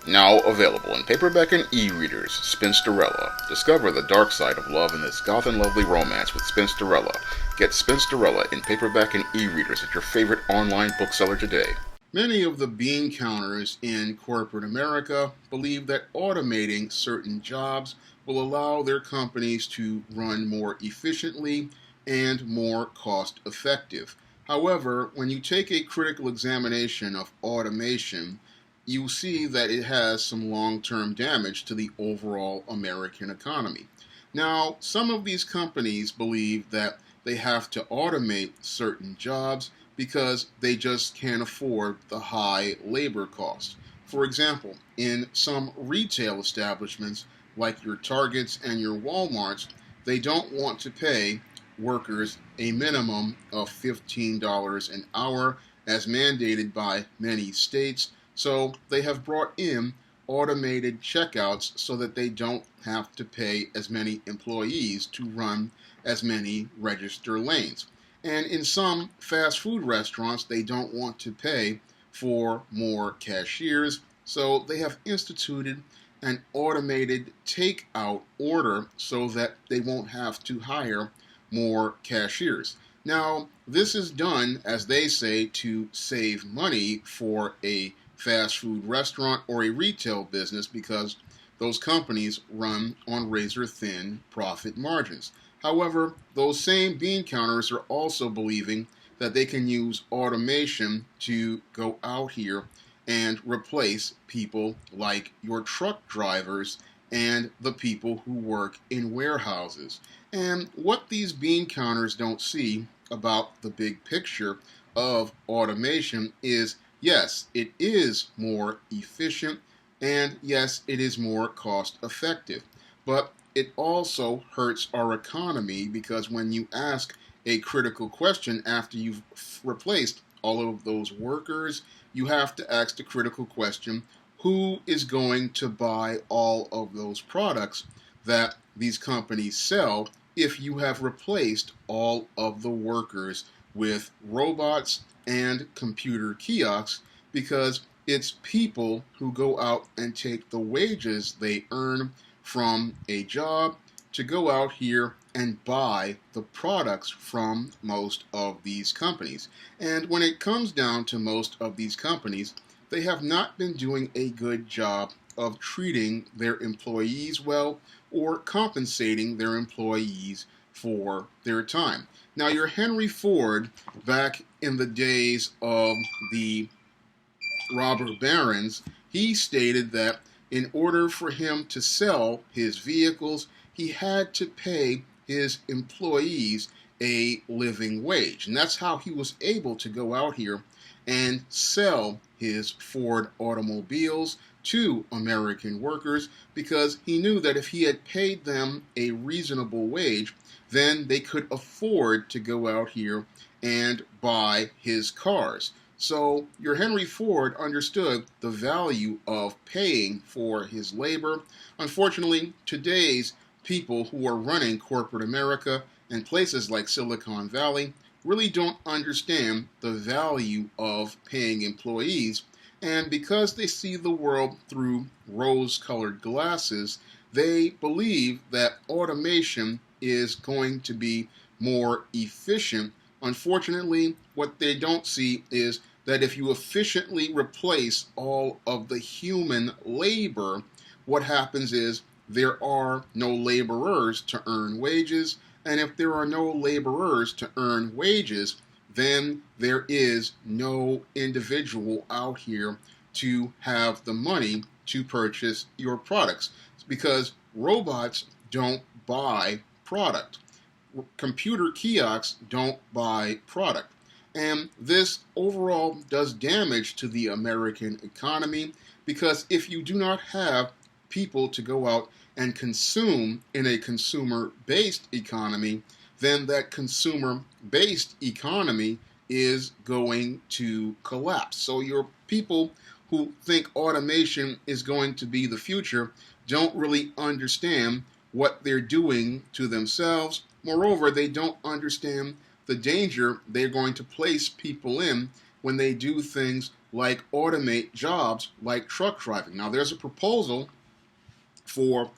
Now available in paperback and e-readers, Spinsterella. Discover the dark side of love in this goth and lovely romance with Spinsterella. Get Spinsterella in paperback and e-readers at your favorite online bookseller today. Many of the bean counters in corporate America believe that automating certain jobs will allow their companies to run more efficiently and more cost effective. However, when you take a critical examination of automation, you see that it has some long-term damage to the overall American economy. Now, some of these companies believe that they have to automate certain jobs because they just can't afford the high labor costs. For example, in some retail establishments like your Targets and your Walmarts, they don't want to pay workers a minimum of $15 an hour as mandated by many states, so they have brought in automated checkouts so that they don't have to pay as many employees to run as many register lanes. And in some fast food restaurants, they don't want to pay for more cashiers, so they have instituted an automated takeout order so that they won't have to hire more cashiers. Now, this is done, as they say, to save money for a fast food restaurant or a retail business because those companies run on razor thin profit margins. However, those same bean counters are also believing that they can use automation to go out here and replace people like your truck drivers and the people who work in warehouses. And what these bean counters don't see about the big picture of automation is, yes, it is more efficient, and yes, it is more cost effective. But it also hurts our economy because when you ask a critical question after you've replaced all of those workers, you have to ask the critical question, who is going to buy all of those products that these companies sell if you have replaced all of the workers with robots and computer kiosks, because it's people who go out and take the wages they earn from a job to go out here and buy the products from most of these companies. And when it comes down to most of these companies, they have not been doing a good job of treating their employees well or compensating their employees for their time. Now, your Henry Ford, back in the days of the robber barons, he stated that in order for him to sell his vehicles, he had to pay his employees a living wage. And that's how he was able to go out here and sell his Ford automobiles to American workers, because he knew that if he had paid them a reasonable wage, then they could afford to go out here and buy his cars. So your Henry Ford understood the value of paying for his labor. Unfortunately, today's people who are running corporate America and places like Silicon Valley really don't understand the value of paying employees. And because they see the world through rose-colored glasses, they believe that automation is going to be more efficient. Unfortunately, what they don't see is that if you efficiently replace all of the human labor, what happens is there are no laborers to earn wages, and if there are no laborers to earn wages, then there is no individual out here to have the money to purchase your products, because robots don't buy product. Computer kiosks don't buy product. And this overall does damage to the American economy, because if you do not have people to go out and consume in a consumer-based economy, then that consumer-based economy is going to collapse. So your people who think automation is going to be the future don't really understand what they're doing to themselves. Moreover, they don't understand the danger they're going to place people in when they do things like automate jobs like truck driving. Now, there's a proposal for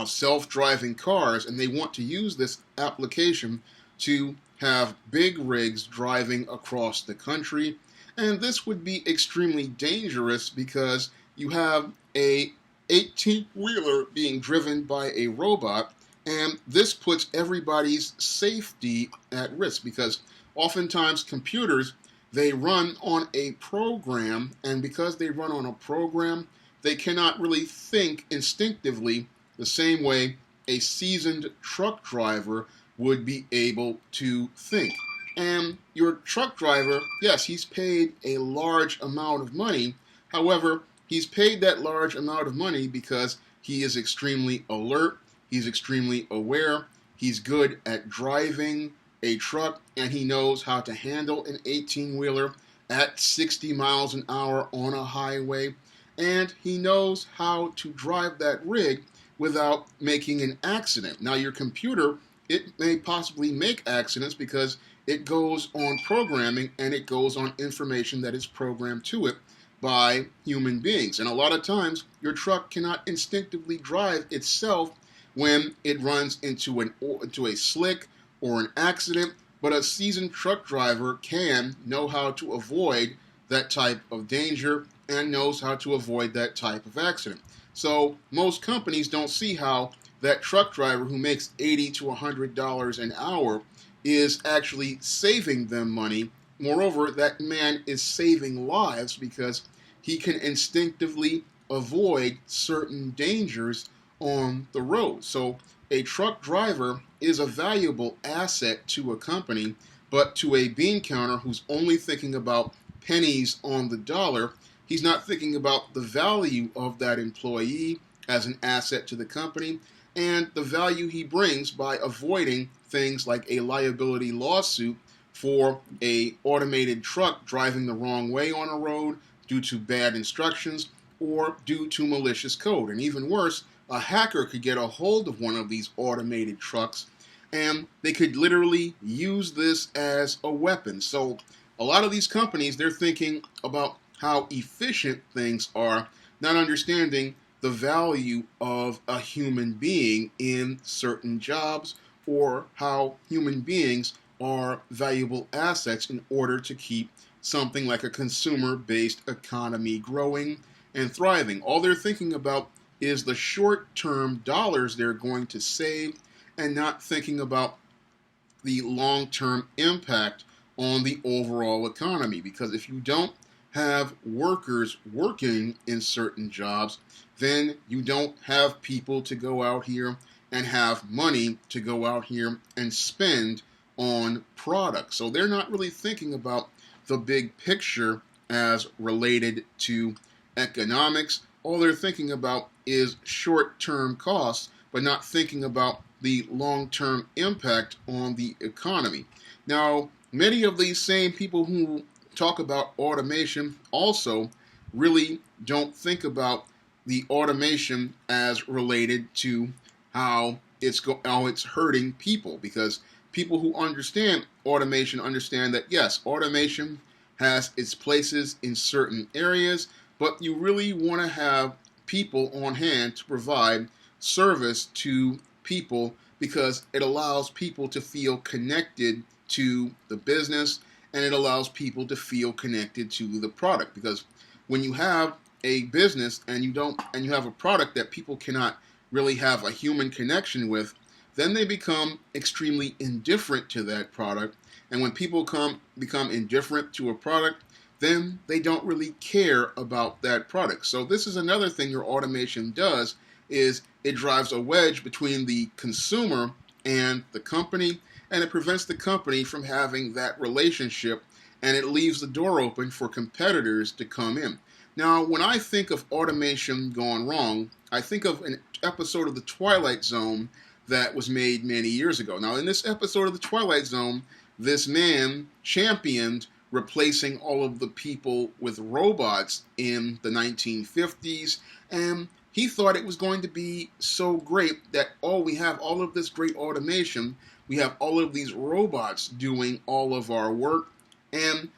self-driving cars, and they want to use this application to have big rigs driving across the country. And this would be extremely dangerous because you have a 18-wheeler being driven by a robot, and this puts everybody's safety at risk because oftentimes computers, they run on a program, and because they run on a program, they cannot really think instinctively the same way a seasoned truck driver would be able to think. And your truck driver, yes, he's paid a large amount of money. However, he's paid that large amount of money because he is extremely alert, he's extremely aware, he's good at driving a truck, and he knows how to handle an 18-wheeler at 60 miles an hour on a highway, and he knows how to drive that rig without making an accident. Now, your computer, it may possibly make accidents because it goes on programming and it goes on information that is programmed to it by human beings. And a lot of times, your truck cannot instinctively drive itself when it runs into a slick or an accident, but a seasoned truck driver can know how to avoid that type of danger and knows how to avoid that type of accident. So most companies don't see how that truck driver who makes $80 to $100 an hour is actually saving them money. Moreover, that man is saving lives because he can instinctively avoid certain dangers on the road. So a truck driver is a valuable asset to a company, but to a bean counter who's only thinking about pennies on the dollar, he's not thinking about the value of that employee as an asset to the company and the value he brings by avoiding things like a liability lawsuit for a automated truck driving the wrong way on a road due to bad instructions or due to malicious code. And even worse, a hacker could get a hold of one of these automated trucks and they could literally use this as a weapon. So a lot of these companies, they're thinking about how efficient things are, not understanding the value of a human being in certain jobs or how human beings are valuable assets in order to keep something like a consumer-based economy growing and thriving. All they're thinking about is the short-term dollars they're going to save and not thinking about the long-term impact on the overall economy. Because if you don't have workers working in certain jobs, then you don't have people to go out here and have money to go out here and spend on products. So they're not really thinking about the big picture as related to economics. All they're thinking about is short-term costs, but not thinking about the long-term impact on the economy. Now, many of these same people who talk about automation also really don't think about the automation as related to how it's hurting people, because people who understand automation understand that yes, automation has its places in certain areas, but you really want to have people on hand to provide service to people because it allows people to feel connected to the business and it allows people to feel connected to the product. Because when you have a business and you have a product that people cannot really have a human connection with, then they become extremely indifferent to that product. And when people become indifferent to a product, then they don't really care about that product. So this is another thing your automation does, is it drives a wedge between the consumer and the company, and it prevents the company from having that relationship, and it leaves the door open for competitors to come in. Now, when I think of automation gone wrong, I think of an episode of The Twilight Zone that was made many years ago. Now, in this episode of The Twilight Zone, this man championed replacing all of the people with robots in the 1950s, and he thought it was going to be so great that, we have all of this great automation, we have all of these robots doing all of our work, and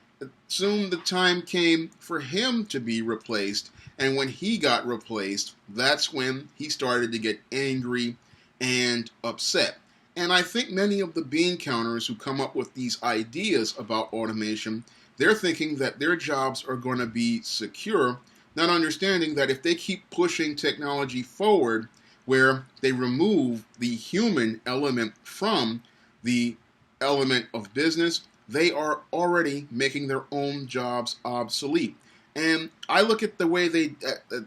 soon the time came for him to be replaced, and when he got replaced, that's when he started to get angry and upset. And I think many of the bean counters who come up with these ideas about automation, they're thinking that their jobs are going to be secure, not understanding that if they keep pushing technology forward where they remove the human element from the element of business, they are already making their own jobs obsolete. And I look at the way the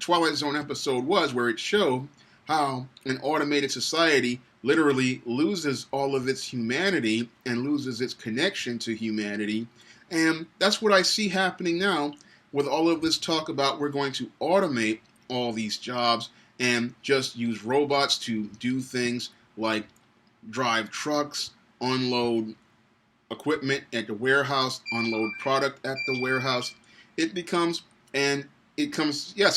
Twilight Zone episode was, where it showed how an automated society literally loses all of its humanity and loses its connection to humanity. And that's what I see happening now with all of this talk about we're going to automate all these jobs and just use robots to do things like drive trucks, unload equipment at the warehouse, unload product at the warehouse. Yes,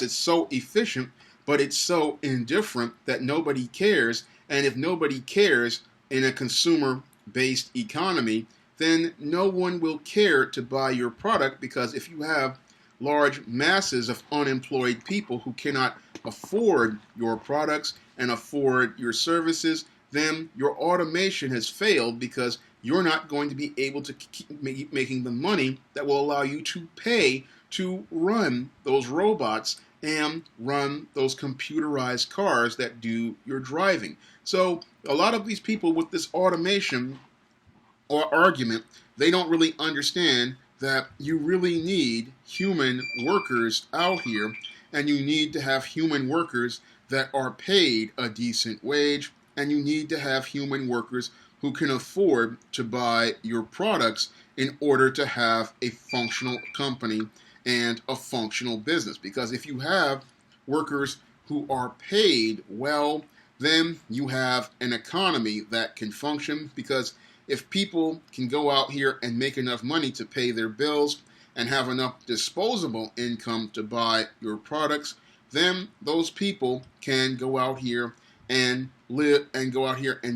it's so efficient, but it's so indifferent that nobody cares. And if nobody cares in a consumer-based economy, then no one will care to buy your product, because if you have large masses of unemployed people who cannot afford your products and afford your services, then your automation has failed, because you're not going to be able to keep making the money that will allow you to pay to run those robots and run those computerized cars that do your driving. So a lot of these people with this automation or argument, they don't really understand that you really need human workers out here, and you need to have human workers that are paid a decent wage, and you need to have human workers who can afford to buy your products in order to have a functional company and a functional business. Because if you have workers who are paid well, then you have an economy that can function. Because if people can go out here and make enough money to pay their bills and have enough disposable income to buy your products, then those people can go out here and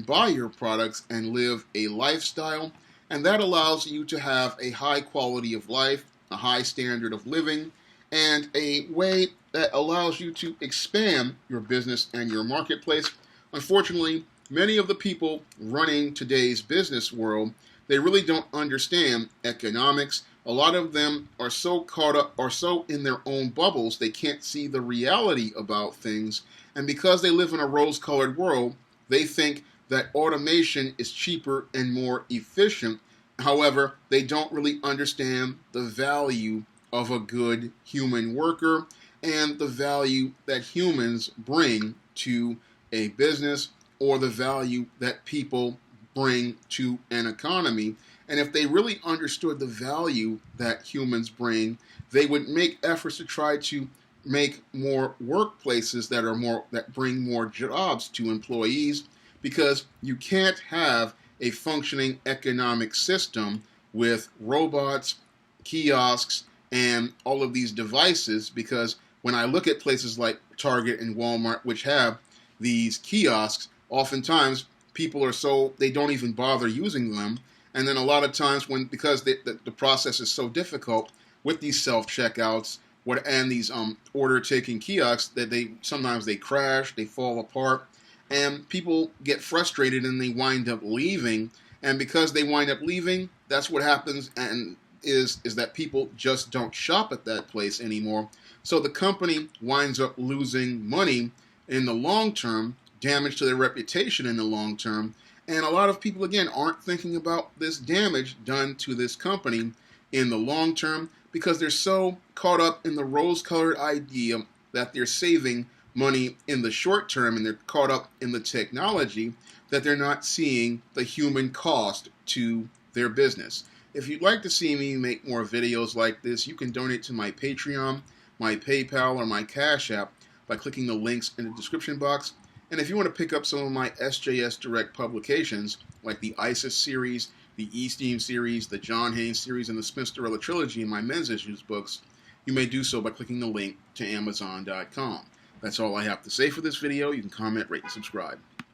buy your products and live a lifestyle. And that allows you to have a high quality of life, a high standard of living, and a way that allows you to expand your business and your marketplace. Unfortunately, many of the people running today's business world, they really don't understand economics. A lot of them are so caught up, or so in their own bubbles, they can't see the reality about things. And because they live in a rose-colored world, they think that automation is cheaper and more efficient. However, they don't really understand the value of a good human worker and the value that humans bring to a business, or the value that people bring to an economy. And if they really understood the value that humans bring, they would make efforts to try to make more workplaces that bring more jobs to employees, because you can't have a functioning economic system with robots, kiosks, and all of these devices. Because when I look at places like Target and Walmart, which have these kiosks, oftentimes people they don't even bother using them. And then a lot of times because the process is so difficult with these self-checkouts and these order-taking kiosks, that sometimes they crash, they fall apart, and people get frustrated and they wind up leaving. And because they wind up leaving, that's what happens, and is that people just don't shop at that place anymore. So the company winds up losing money in the long term, damage to their reputation in the long term. And a lot of people, again, aren't thinking about this damage done to this company in the long term, because they're so caught up in the rose-colored idea that they're saving money in the short term, and they're caught up in the technology, that they're not seeing the human cost to their business. If you'd like to see me make more videos like this, you can donate to my Patreon, my PayPal, or my Cash App by clicking the links in the description box. And if you want to pick up some of my SJS Direct publications, like the ISIS series, the E-Steam series, the John Haynes series, and the Spinsterella trilogy in my men's issues books, you may do so by clicking the link to Amazon.com. That's all I have to say for this video. You can comment, rate, and subscribe.